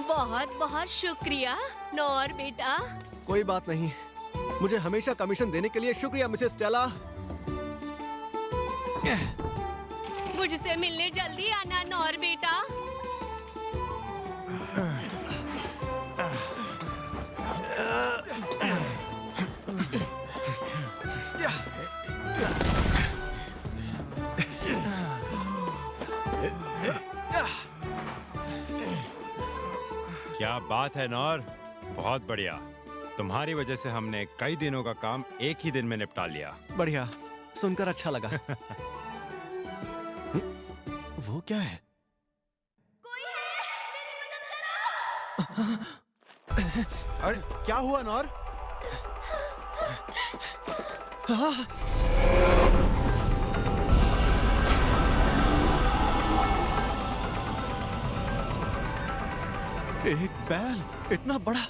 बहुत बहुत शुक्रिया नौर बेटा। कोई बात नहीं, मुझे हमेशा कमीशन देने के लिए शुक्रिया मिसेस स्टेला। मुझसे मिलने जल्दी आना नौर बेटा। क्या बात है नौर, बहुत बढ़िया। तुम्हारी वजह से हमने कई दिनों का काम एक ही दिन में निपटा लिया। बढ़िया, सुनकर अच्छा लगा। वो क्या है? कोई है? मेरी मदद करो। अरे क्या हुआ नौर? एक बैल इतना बड़ा।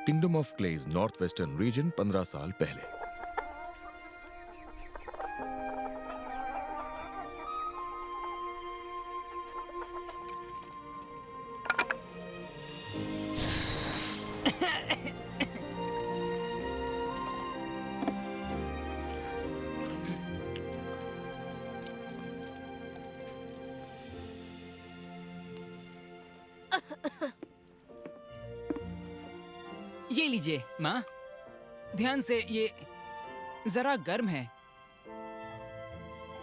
Kingdom of clays north western region 15 साल पहले। ये लीजिए माँ, ध्यान से, ये जरा गर्म है।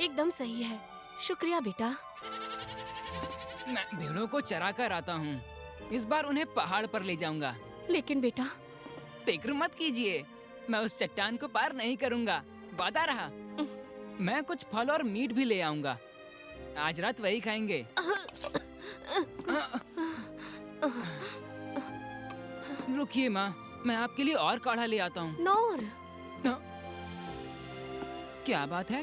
एकदम सही है, शुक्रिया बेटा। मैं भेड़ों को चरा कर आता हूँ, इस बार उन्हें पहाड़ पर ले जाऊंगा। लेकिन बेटा, फिक्र मत कीजिए, मैं उस चट्टान को पार नहीं करूंगा, वादा रहा। मैं कुछ फल और मीट भी ले आऊंगा, आज रात वही खाएंगे। रुकिए माँ, मैं आपके लिए और काढ़ा ले आता हूँ। नौर, क्या बात है?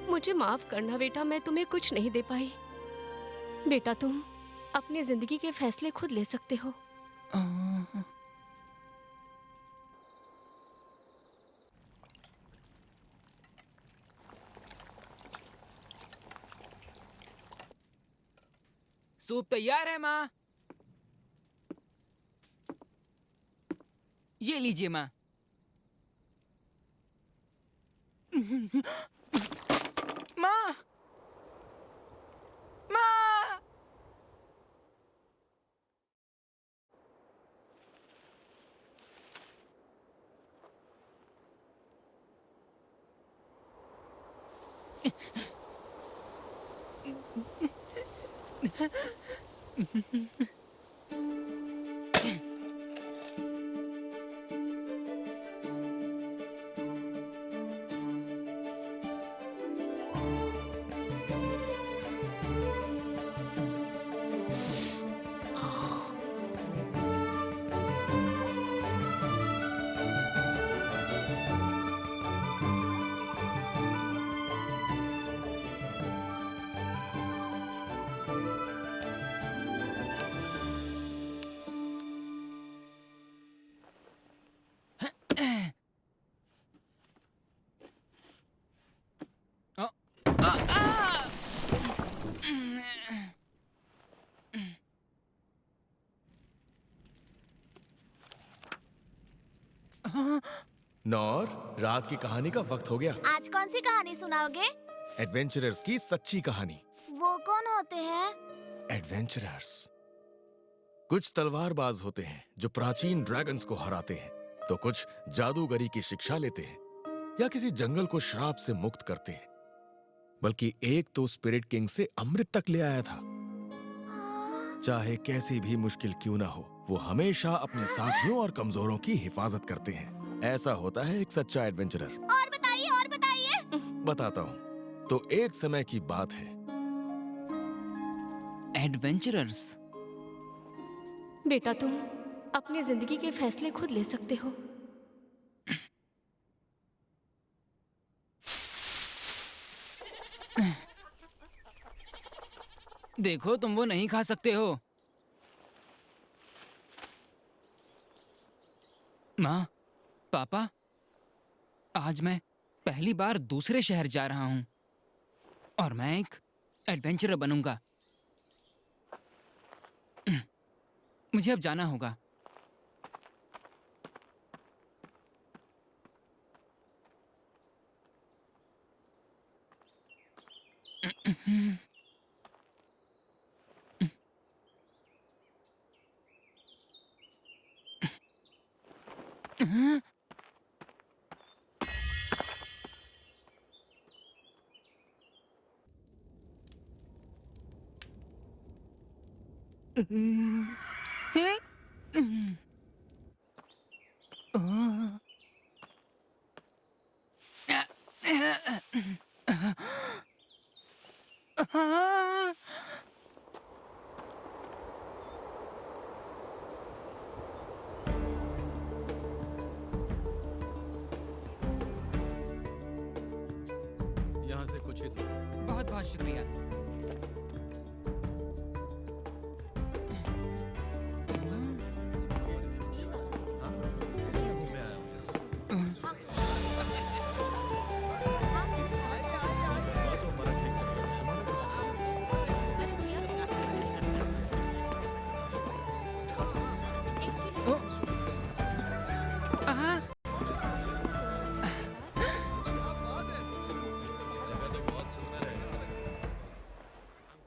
मुझे माफ करना बेटा, मैं तुम्हें कुछ नहीं दे पाई। बेटा, तुम अपनी जिंदगी के फैसले खुद ले सकते हो। सूप तैयार है माँ। ये लीजिए माँ। माँ, माँ। नौर, रात की कहानी का वक्त हो गया। आज कौन सी कहानी सुनाओगे? एडवेंचरर्स की सच्ची कहानी। वो कौन होते हैं? एडवेंचरर्स कुछ तलवारबाज होते हैं जो प्राचीन ड्रैगन्स को हराते हैं, तो कुछ जादूगरी की शिक्षा लेते हैं या किसी जंगल को श्राप से मुक्त करते हैं। बल्कि एक तो स्पिरिट किंग से अमृत तक ले आया था। चाहे कैसी भी मुश्किल क्यों ना हो, वो हमेशा अपने साथियों और कमजोरों की हिफाजत करते हैं। ऐसा होता है एक सच्चा एडवेंचरर। और बताइए, और बताइए। बताता हूँ। तो एक समय की बात है। एडवेंचरर्स। बेटा तुम अपनी जिंदगी के फैसले खुद ले सकते हो। देखो, तुम वो नहीं खा सकते हो। माँ, पापा, आज मैं पहली बार दूसरे शहर जा रहा हूँ और मैं एक एडवेंचरर बनूंगा। मुझे अब जाना होगा। यहाँ से कुछ ही दूर। बहुत बहुत शुक्रिया।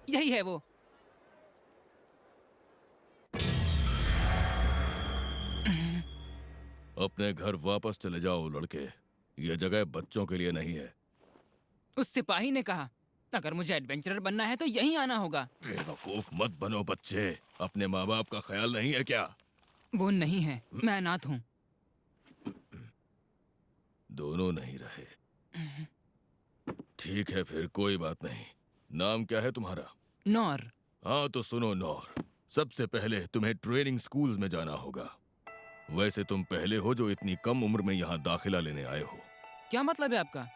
यही है वो। अपने घर वापस चले जाओ लड़के, ये जगह बच्चों के लिए नहीं है। उस सिपाही ने कहा, अगर मुझे एडवेंचरर बनना है तो यहीं आना होगा। बेवकूफ मत बनो बच्चे, अपने माँ बाप का ख्याल नहीं है क्या? वो नहीं है, मैं अनाथ हूँ। दोनों नहीं रहे। ठीक है फिर, कोई बात नहीं। नाम क्या है तुम्हारा? नौर। हाँ तो सुनो नौर, सबसे पहले तुम्हें ट्रेनिंग स्कूल्स में जाना होगा। वैसे तुम पहले हो जो इतनी कम उम्र में यहाँ दाखिला लेने आए हो। क्या मतलब है आपका?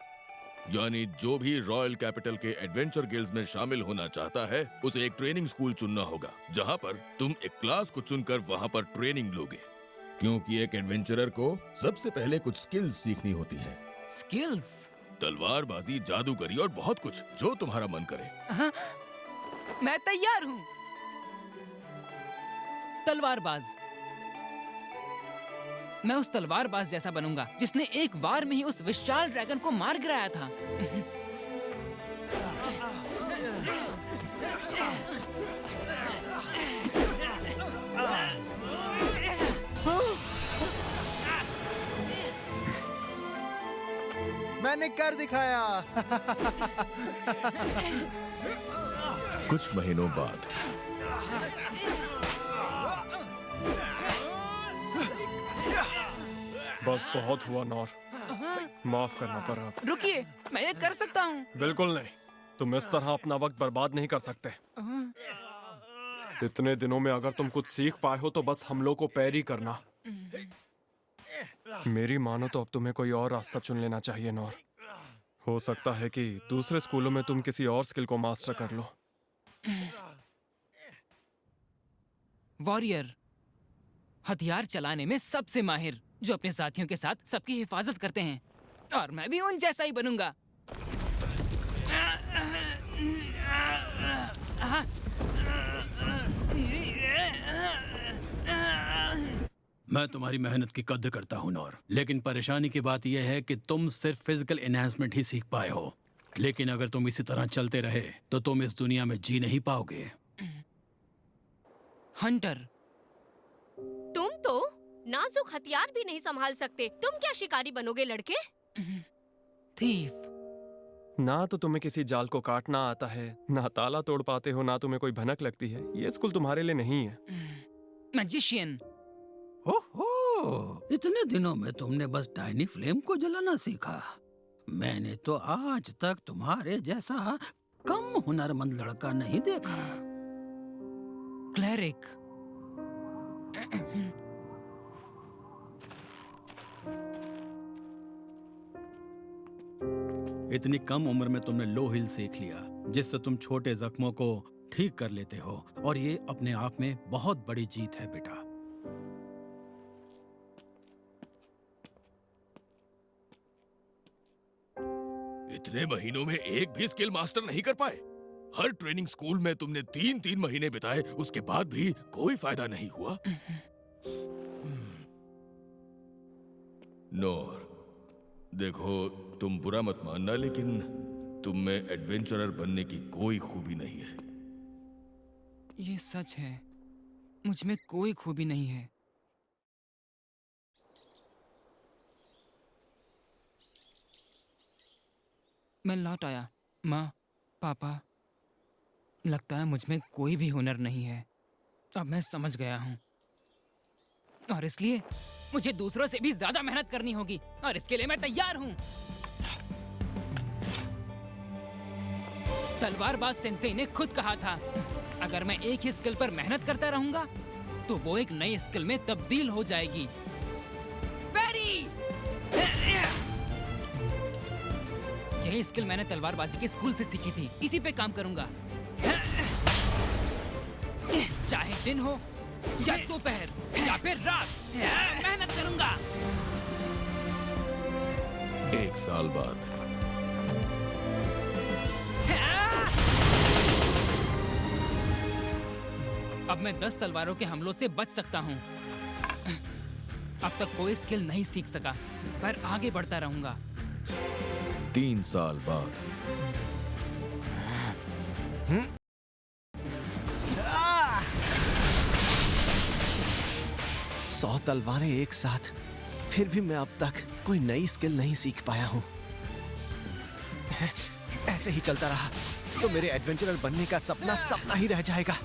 यानी जो भी रॉयल कैपिटल के एडवेंचर गिल्ड्स में शामिल होना चाहता है, उसे एक ट्रेनिंग स्कूल चुनना होगा, जहाँ पर तुम एक क्लास को चुनकर वहाँ पर ट्रेनिंग लोगे। क्योंकि एक एडवेंचरर को सबसे पहले कुछ स्किल्स सीखनी होती हैं। स्किल्स? तलवारबाजी, जादूगरी और बहुत कुछ, जो तुम्हारा मन करे। हाँ, मैं तैयार हूँ। तलवारबाज। मैं उस तलवारबाज जैसा बनूंगा जिसने एक बार में ही उस विशाल ड्रैगन को मार गिराया था। मैंने कर दिखाया। कुछ महीनों बाद बस बहुत हुआ नौर, माफ करना पड़ा अब। रुकिए, मैं ये कर सकता हूँ। बिल्कुल नहीं, तुम इस तरह अपना वक्त बर्बाद नहीं कर सकते। इतने दिनों में अगर तुम कुछ सीख पाए हो तो बस हम लोग को पैरी करना। मेरी मानो तो अब तुम्हें कोई और रास्ता चुन लेना चाहिए नौर। हो सकता है कि दूसरे स्कूलों में तुम किसी और स्किल को मास्टर कर लो। वॉरियर, हथियार चलाने में सबसे माहिर, जो अपने साथियों के साथ सबकी हिफाजत करते हैं। और मैं भी उन जैसा ही बनूंगा। मैं तुम्हारी मेहनत की कद्र करता हूँ नौर, लेकिन परेशानी की बात यह है कि तुम सिर्फ फिजिकल एनहांसमेंट ही सीख पाए हो। लेकिन अगर तुम इसी तरह चलते रहे तो तुम इस दुनिया में जी नहीं पाओगे। हंटर, तुम तो नाजुक हथियार भी नहीं संभाल सकते, तुम क्या शिकारी बनोगे लड़के? थीफ। ना तो तुम्हें किसी जाल को काटना आता है, ना ताला तोड़ पाते हो, ना तुम्हें कोई भनक लगती है। ये स्कूल तुम्हारे लिए नहीं है। मैजिशियन। ओहो, इतने दिनों में तुमने बस टाइनी फ्लेम को जलाना सीखा। मैंने तो आज तक तुम्हारे जैसा कम हुनरमंद लड़का नहीं देखा। क्लेरिक। इतनी कम उम्र में तुमने लो हिल सीख लिया, जिससे तुम छोटे जख्मों को ठीक कर लेते हो, और ये अपने आप में बहुत बड़ी जीत है बेटा। इतने महीनों में एक भी स्किल मास्टर नहीं कर पाए। हर ट्रेनिंग स्कूल में तुमने 3-3 महीने बिताए, उसके बाद भी कोई फायदा नहीं हुआ। नोर, देखो तुम बुरा मत मानना, लेकिन तुम में एडवेंचरर बनने की कोई खूबी नहीं है। ये सच है, मुझ में कोई खूबी नहीं है। मैं लौट आया। माँ, पापा, लगता है मुझ में कोई भी हुनर नहीं है। अब मैं समझ गया हूँ, और इसलिए मुझे दूसरों से भी ज्यादा मेहनत करनी होगी, और इसके लिए मैं तैयार हूँ। तलवारबाज सेंसेई ने खुद कहा था, अगर मैं एक ही स्किल पर मेहनत करता रहूंगा तो वो एक नई स्किल में तब्दील हो जाएगी। बैरी! यही स्किल मैंने तलवारबाजी के स्कूल से सीखी थी, इसी पे काम करूंगा। चाहे दिन हो या दोपहर या फिर रात, मेहनत करूंगा। 1 साल बाद अब मैं 10 तलवारों के हमलों से बच सकता हूँ। अब तक कोई स्किल नहीं सीख सका, पर आगे बढ़ता रहूंगा। 3 साल बाद 100 तलवारें एक साथ, फिर भी मैं अब तक कोई नई स्किल नहीं सीख पाया हूँ। ऐसे ही चलता रहा तो मेरे एडवेंचरर बनने का सपना सपना ही रह जाएगा।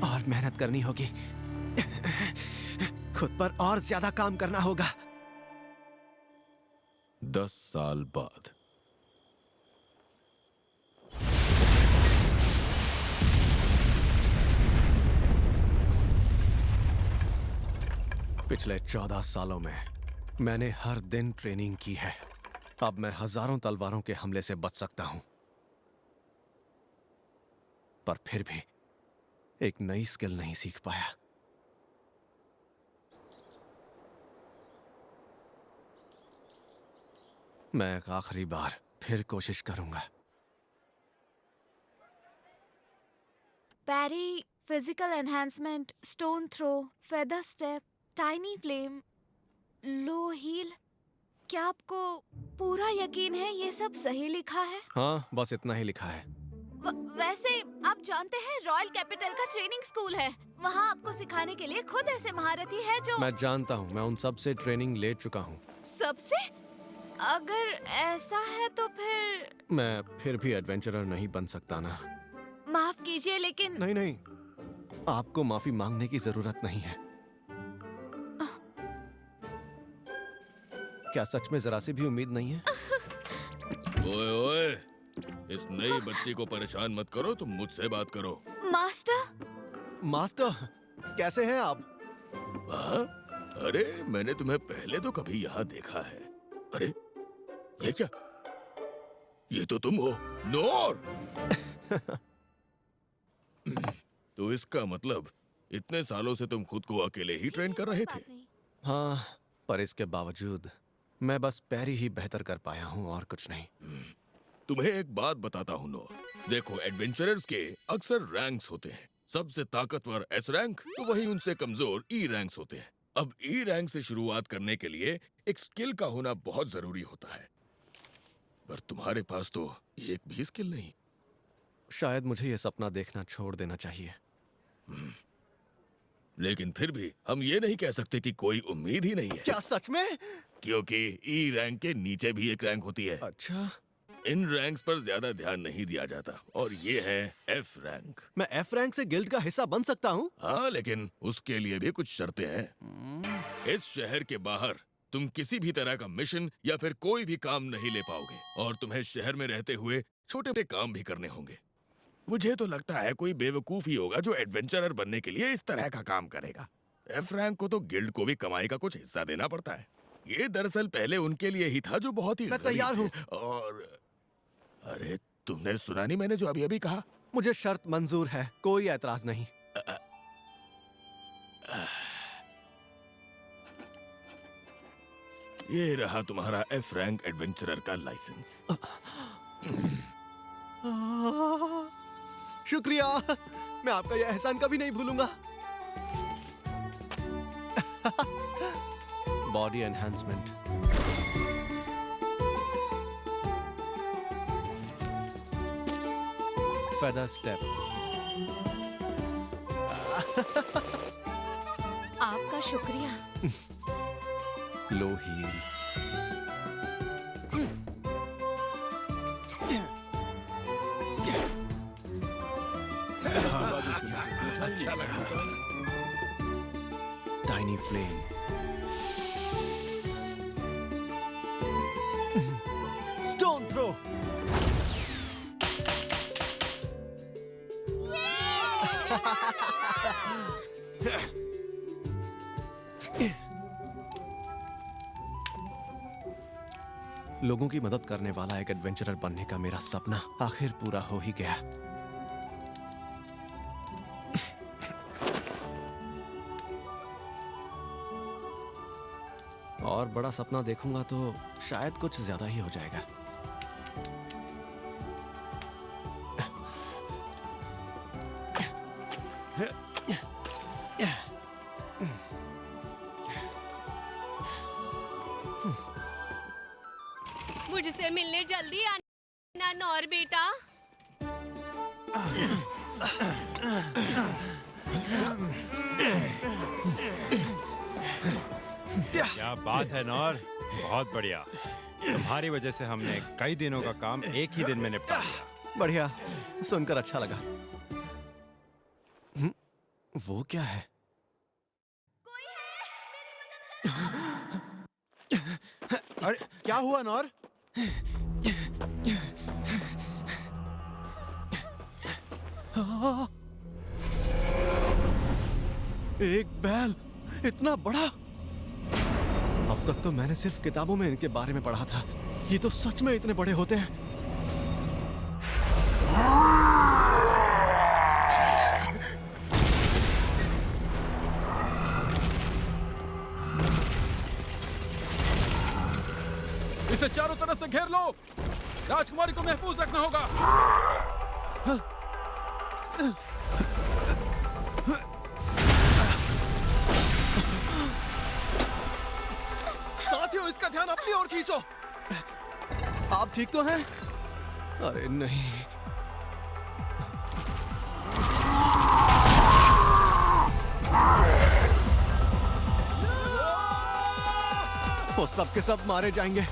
और मेहनत करनी होगी, खुद पर और ज्यादा काम करना होगा। 10 साल बाद पिछले 14 सालों में मैंने हर दिन ट्रेनिंग की है। अब मैं हजारों तलवारों के हमले से बच सकता हूं, पर फिर भी एक नई स्किल नहीं सीख पाया। मैं एक आखिरी बार फिर कोशिश करूंगा। Parry, physical enhancement, stone throw, feather step, tiny flame, low heal. क्या आपको पूरा यकीन है ये सब सही लिखा है? हाँ, बस इतना ही लिखा है। वैसे आप जानते हैं रॉयल कैपिटल का ट्रेनिंग स्कूल है, वहाँ आपको सिखाने के लिए खुद ऐसे महारथी है जो। मैं जानता हूँ, मैं उन सब से ट्रेनिंग ले चुका हूँ। सबसे? अगर ऐसा है तो फिर मैं फिर भी एडवेंचरर नहीं बन सकता ना। माफ कीजिए, लेकिन नहीं नहीं, आपको माफी मांगने की जरूरत नहीं है। क्या सच में जरा सी भी उम्मीद नहीं है? ओए ओए, इस नई बच्ची को परेशान मत करो, तुम मुझसे बात करो। मास्टर। मास्टर, कैसे हैं आप? हाँ? अरे मैंने तुम्हें पहले तो कभी यहाँ देखा है। अरे ये क्या? ये तो तुम हो, नोर। तो इसका मतलब इतने सालों से तुम खुद को अकेले ही ट्रेन कर रहे थे? हाँ, पर इसके बावजूद मैं बस पैरी ही बेहतर कर पाया हूँ और कुछ नहीं। तुम्हें एक बात बताता हूँ नोर। देखो, एडवेंचरर्स के अक्सर रैंक्स होते हैं। सबसे ताकतवर एस रैंक, तो वही उनसे कमजोर ई रैंक्स होते हैं। अब ई रैंक से शुरुआत करने के लिए एक स्किल का होना बहुत जरूरी होता है, पर तुम्हारे पास तो एक भी स्किल नहीं। शायद मुझे ये सपना देखना छोड़ देना चाहिए। लेकिन फिर भी हम ये नहीं कह सकते कि कोई उम्मीद ही नहीं है। क्या सच में? क्योंकि ई रैंक के नीचे भी एक रैंक होती है। अच्छा, इन रैंक्स पर ज्यादा ध्यान नहीं दिया जाता, और ये है एफ रैंक। मैं एफ रैंक से गिल्ड का हिस्सा बन सकता हूँ? हाँ, लेकिन उसके लिए भी कुछ शर्तें हैं। इस शहर के बाहर तुम किसी भी तरह का मिशन या फिर कोई भी काम नहीं ले पाओगे, और तुम्हें शहर में रहते हुए छोटे-छोटे काम भी करने होंगे। मुझे तो लगता है कोई बेवकूफ ही होगा जो एडवेंचरर बनने के लिए इस तरह का काम करेगा। एफ रैंक को तो गिल्ड को भी कमाई का कुछ हिस्सा देना पड़ता है। ये दरअसल पहले उनके लिए ही था जो बहुत ही मैं गरीब तैयार थे। हूँ। और अरे, तुमने सुना नहीं मैंने जो अभी-अभी कहा? मुझे शर्त मंजूर है, कोई एतराज नहीं। ये रहा तुम्हारा एफ रैंक एडवेंचरर का लाइसेंस। शुक्रिया, मैं आपका यह एहसान कभी नहीं भूलूंगा। Body enhancement. Feather step. आपका शुक्रिया। Low heal. अच्छा लगा। Tiny flame. Stone throw. लोगों की मदद करने वाला एक एडवेंचरर बनने का मेरा सपना आखिर पूरा हो ही गया। और बड़ा सपना देखूंगा तो शायद कुछ ज्यादा ही हो जाएगा। मुझसे मिलने जल्दी आना नौर बेटा। क्या बात है नौर, बहुत बढ़िया। तुम्हारी वजह से हमने कई दिनों का काम एक ही दिन में निपटा लिया। बढ़िया, सुनकर अच्छा लगा। वो क्या है? अरे क्या हुआ नौर? एक बैल इतना बड़ा! अब तक तो मैंने सिर्फ किताबों में इनके बारे में पढ़ा था। ये तो सच में इतने बड़े होते हैं। इसे चारों तरफ से घेर लो। राजकुमारी को महफूज रखना होगा। साथियों, इसका ध्यान अपनी ओर खींचो। आप ठीक तो हैं? अरे नहीं। वो सब के सब मारे जाएंगे।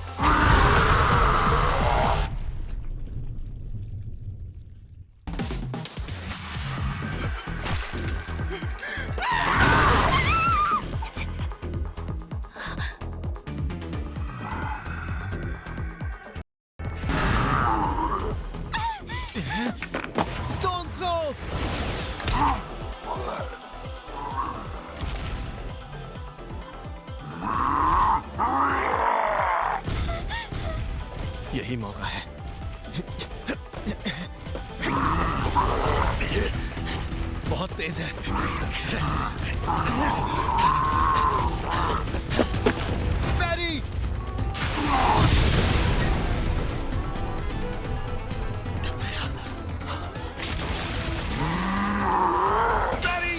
Stone throw. यही मौका है। तेज है। पैरी! पैरी!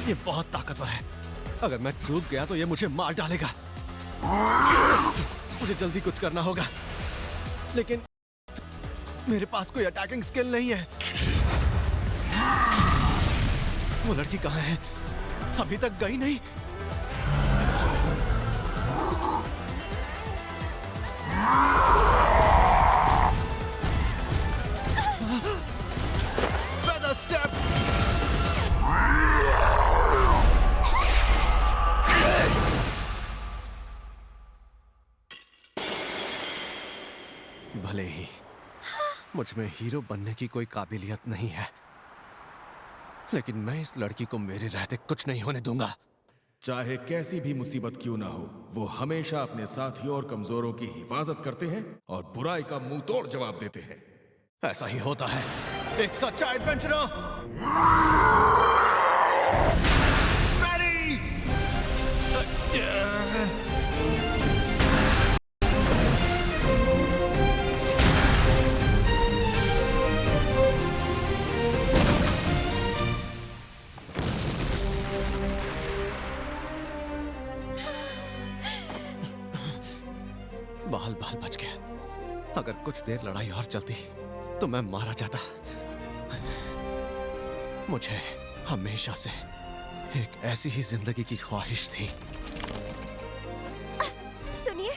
ये बहुत ताकतवर है। अगर मैं चूक गया तो ये मुझे मार डालेगा। मुझे जल्दी कुछ करना होगा, लेकिन मेरे पास कोई अटैकिंग स्किल नहीं है। वो लड़की कहाँ है? अभी तक गई नहीं। Feather step! भले ही मुझ में हीरो बनने की कोई काबिलियत नहीं है, लेकिन मैं इस लड़की को मेरे रहते कुछ नहीं होने दूंगा। चाहे कैसी भी मुसीबत क्यों ना हो, वो हमेशा अपने साथियों और कमजोरों की हिफाजत करते हैं और बुराई का मुंह तोड़ जवाब देते हैं। ऐसा ही होता है एक सच्चा एडवेंचरर। पैरी! बाल बाल बच गया। अगर कुछ देर लड़ाई और चलती तो मैं मारा जाता। मुझे हमेशा से एक ऐसी ही जिंदगी की ख्वाहिश थी। सुनिए,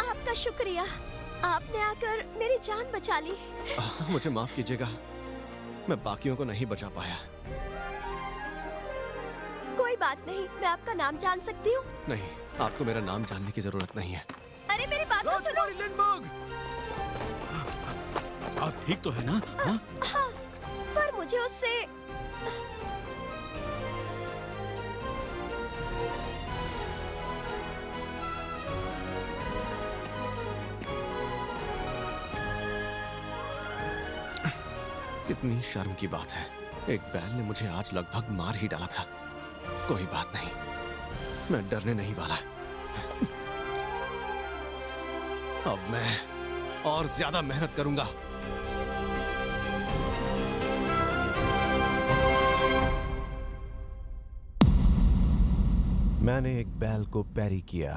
आपका शुक्रिया, आपने आकर मेरी जान बचा ली। मुझे माफ कीजिएगा, मैं बाकियों को नहीं बचा पाया। कोई बात नहीं, मैं आपका नाम जान सकती हूँ? नहीं, आपको मेरा नाम जानने की जरूरत नहीं है। अरे मेरी बात तो सुनो। आप ठीक तो है ना? हाँ? हाँ, पर मुझे उससे कितनी शर्म की बात है। एक बैल ने मुझे आज लगभग मार ही डाला था। कोई बात नहीं, मैं डरने नहीं वाला। अब मैं और ज्यादा मेहनत करूंगा। मैंने एक बैल को पैरी किया